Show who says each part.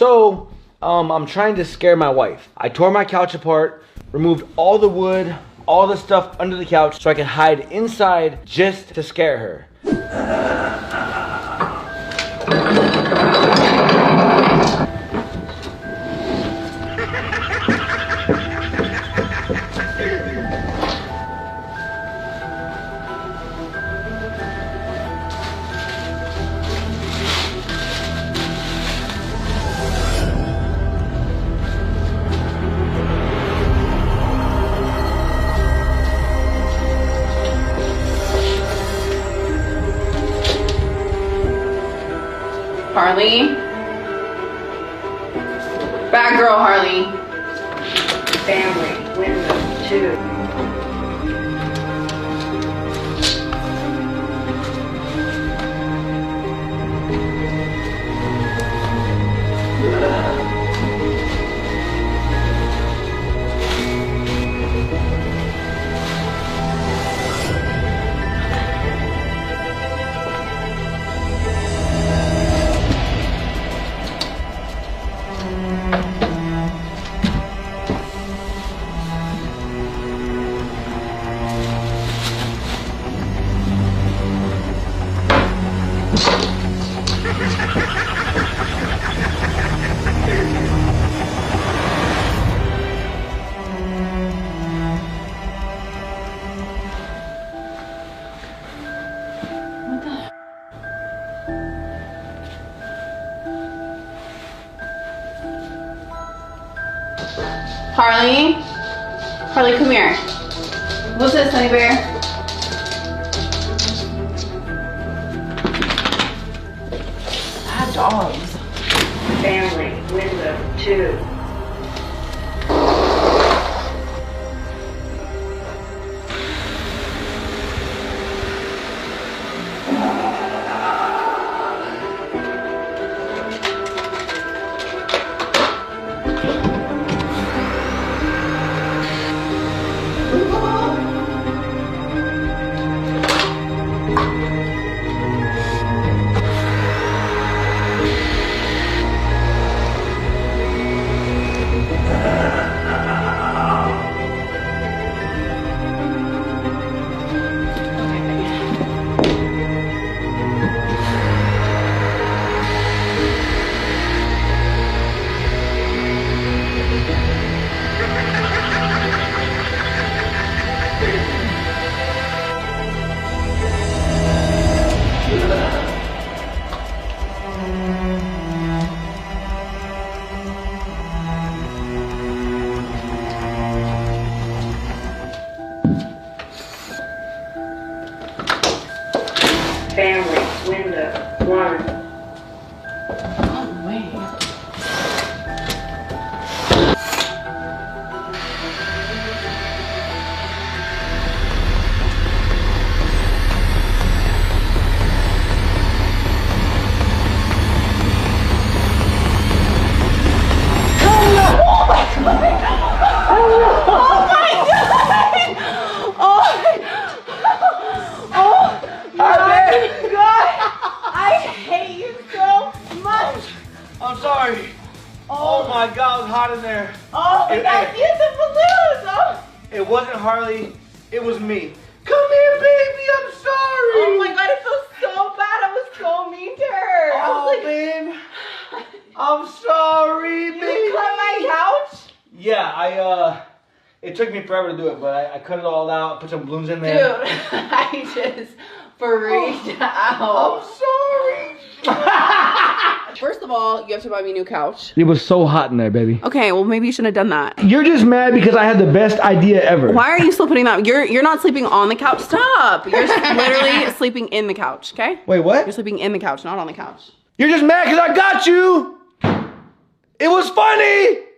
Speaker 1: So, I'm trying to scare my wife. I tore my couch apart, removed all the wood, all the stuff under the couch so I could hide inside just to scare her.
Speaker 2: Harley. Bad girl, Harley.
Speaker 3: Family, window, 2.
Speaker 2: Harley? Harley, come here. What's this, honey bear? Bad dogs.
Speaker 3: Family, window, 2. Family, window, 1.
Speaker 2: Oh, wait.
Speaker 1: I'm sorry. Oh my God, it was hot in there.
Speaker 2: Oh, that's the balloons. Oh.
Speaker 1: It wasn't Harley, it was me. Come here, baby, I'm sorry.
Speaker 2: Oh my God, it feels so bad. I was so mean to her. I was like,
Speaker 1: babe, I'm sorry, baby.
Speaker 2: You cut my couch?
Speaker 1: Yeah, it took me forever to do it, but I cut it all out, put some balloons in there.
Speaker 2: Dude, I just freaked out.
Speaker 1: I'm sorry.
Speaker 2: First of all, you have to buy me a new couch.
Speaker 1: It was so hot in there, baby.
Speaker 2: Okay, well maybe you shouldn't have done that.
Speaker 1: You're just mad because I had the best idea ever.
Speaker 2: Why are you still putting that? You're not sleeping on the couch. Stop. You're literally sleeping in the couch, okay?
Speaker 1: Wait, what?
Speaker 2: You're sleeping in the couch, not on the couch.
Speaker 1: You're just mad because I got you. It was funny.